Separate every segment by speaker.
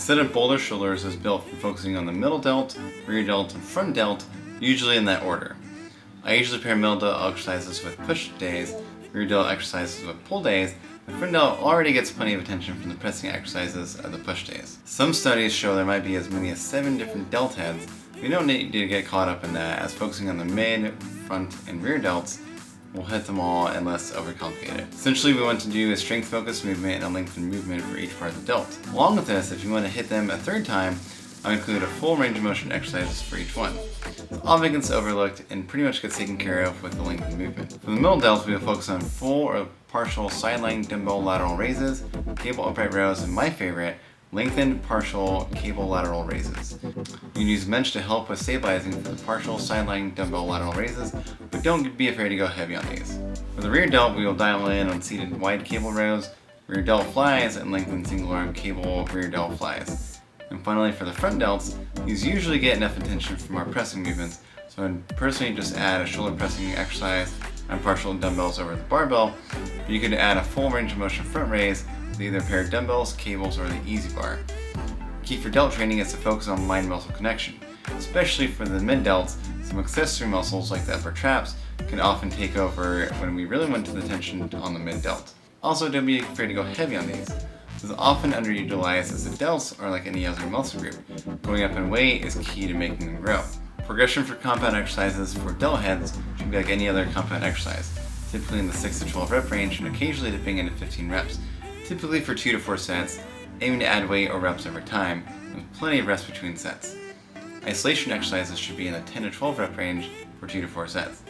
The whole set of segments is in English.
Speaker 1: set of Boulder shoulders is built from focusing on the middle delt, rear delt, and front delt, usually in that order. I usually pair middle delt exercises with push days, rear delt exercises with pull days, and front delt already gets plenty of attention from the pressing exercises of the push days. Some studies show there might be as many as 7 different delt heads. We don't need to get caught up in that, as focusing on the mid, front, and rear delts will hit them all and less overcomplicated. Essentially, what we want to do is strength focused movement and a lengthened movement for each part of the delt. Along with this, if you want to hit them a third time, I'll include a full range of motion exercises for each one. This often gets overlooked and pretty much gets taken care of with the lengthened movement. For the middle delt, we will focus on full or partial sideline dumbbell lateral raises, cable upright rows, and my favorite, lengthened partial cable lateral raises. You can use bench to help with stabilizing for the partial sideline dumbbell lateral raises, but don't be afraid to go heavy on these. For the rear delt, we will dial in on seated wide cable rows, rear delt flies, and lengthened single arm cable rear delt flies. And finally, for the front delts, these usually get enough attention from our pressing movements, so I'd personally just add a shoulder pressing exercise and partial dumbbells over the barbell, but you could add a full range of motion front raise with either a pair of dumbbells, cables, or the easy bar. Key for delt training is to focus on mind-muscle connection, especially for the mid-delts. Some accessory muscles like the upper traps can often take over when we really want the attention on the mid-delt. Also, don't be afraid to go heavy on these. This is often underutilized as the delts are like any other muscle group. Going up in weight is key to making them grow. Progression for compound exercises for delt heads should be like any other compound exercise, typically in the 6 to 12 rep range and occasionally dipping into 15 reps, typically for 2 to 4 sets, aiming to add weight or reps over time, with plenty of reps between sets. Isolation exercises should be in the 10 to 12 rep range for 2 to 4 sets.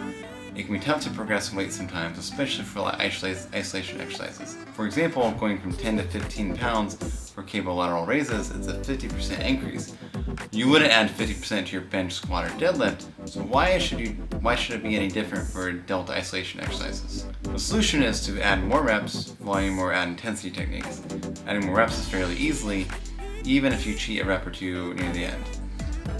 Speaker 1: It can be tough to progress in weight sometimes, especially for isolation exercises. For example, going from 10 to 15 pounds for cable lateral raises is a 50% increase. You wouldn't add 50% to your bench, squat, or deadlift, so why should it be any different for delt isolation exercises? The solution is to add more reps, volume, or add intensity techniques. Adding more reps is fairly easily, even if you cheat a rep or two near the end.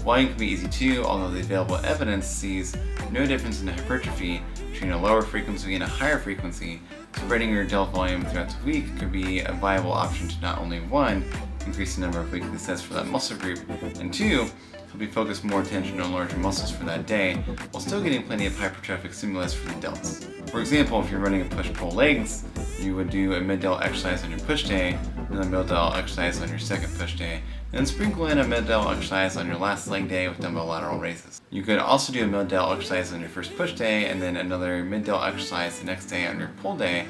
Speaker 1: Volume can be easy too, although the available evidence sees no difference in hypertrophy between a lower frequency and a higher frequency. Spreading your delt volume throughout the week could be a viable option to not only 1, increase the number of weekly sets for that muscle group, and 2, help you focus more attention on larger muscles for that day, while still getting plenty of hypertrophic stimulus for the delts. For example, if you're running a push-pull legs, you would do a mid-delt exercise on your push day, and a mid-delt exercise on your second push day, and sprinkle in a mid-delt exercise on your last leg day with dumbbell lateral raises. You could also do a mid-delt exercise on your first push day, and then another mid-delt exercise the next day on your pull day,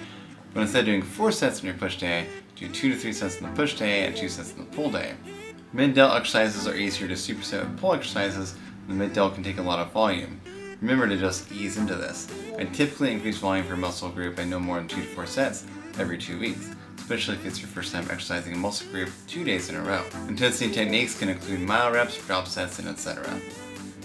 Speaker 1: but instead of doing 4 sets on your push day, do 2 to 3 sets on the push day and 2 sets on the pull day. Mid-delt exercises are easier to superset with pull exercises, and the mid-delt can take a lot of volume. Remember to just ease into this. I typically increase volume for a muscle group by no more than 2 to 4 sets every 2 weeks, especially if it's your first time exercising a muscle group 2 days in a row. Intensity techniques can include mile reps, drop sets, and etc.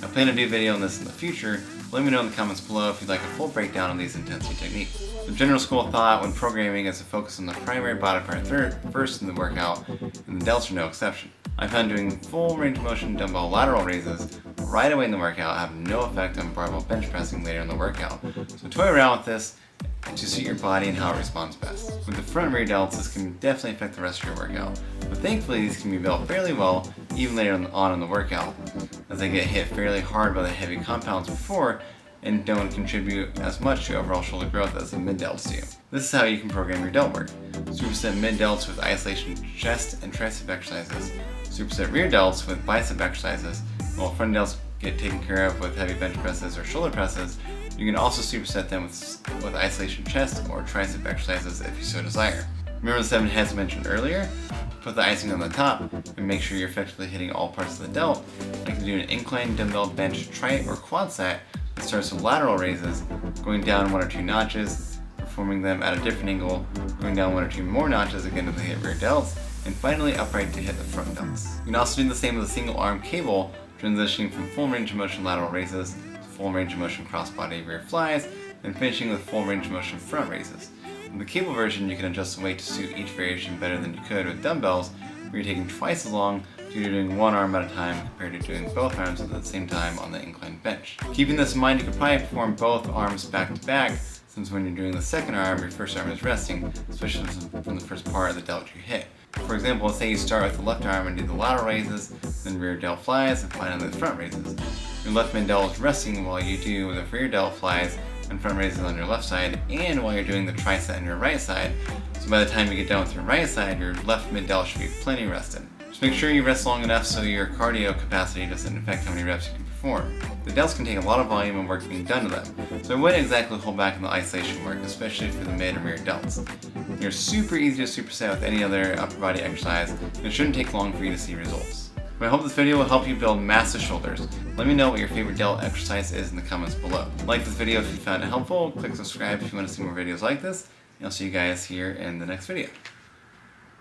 Speaker 1: I plan to do a video on this in the future. Let me know in the comments below if you'd like a full breakdown on these intensity techniques. The general school of thought when programming is to focus on the primary body part first in the workout, and the delts are no exception. I found doing full range of motion dumbbell lateral raises right away in the workout have no effect on barbell bench pressing later in the workout. So toy around with this to suit your body and how it responds best. With the front and rear delts, this can definitely affect the rest of your workout, but thankfully these can be built fairly well even later on in the workout, as they get hit fairly hard by the heavy compounds before and don't contribute as much to overall shoulder growth as the mid-delts do. This is how you can program your delt work. Superset mid-delts with isolation chest and tricep exercises, superset rear delts with bicep exercises, while front delts get taken care of with heavy bench presses or shoulder presses. You can also superset them with isolation chest or tricep exercises if you so desire. Remember the 7 heads mentioned earlier? Put the icing on the top and make sure you're effectively hitting all parts of the delt. Like to do an incline dumbbell bench tri or quad set that starts with lateral raises, going down 1 or 2 notches, performing them at a different angle, going down 1 or 2 more notches again to hit rear delts, and finally upright to hit the front delts. You can also do the same with a single arm cable, transitioning from full range of motion lateral raises to full range of motion crossbody rear flies, and finishing with full range of motion front raises. With the cable version, you can adjust the weight to suit each variation better than you could with dumbbells, where you're taking twice as long due to doing one arm at a time compared to doing both arms at the same time on the inclined bench. Keeping this in mind, you could probably perform both arms back to back, since when you're doing the second arm, your first arm is resting, especially from the first part of the delt you hit. For example, let's say you start with the left arm and do the lateral raises, then rear delt flies, and finally the front raises. Your left mid delt is resting while you do the rear delt flies and front raises on your left side, and while you're doing the tricep on your right side. So by the time you get done with your right side, your left mid delt should be plenty rested. Just make sure you rest long enough so your cardio capacity doesn't affect how many reps you can perform. The delts can take a lot of volume and work being done to them, so I wouldn't exactly hold back on the isolation work, especially for the mid and rear delts. They're super easy to superset with any other upper body exercise, and it shouldn't take long for you to see results. I hope this video will help you build massive shoulders. Let me know what your favorite delt exercise is in the comments below. Like this video if you found it helpful, click subscribe if you want to see more videos like this, and I'll see you guys here in the next video.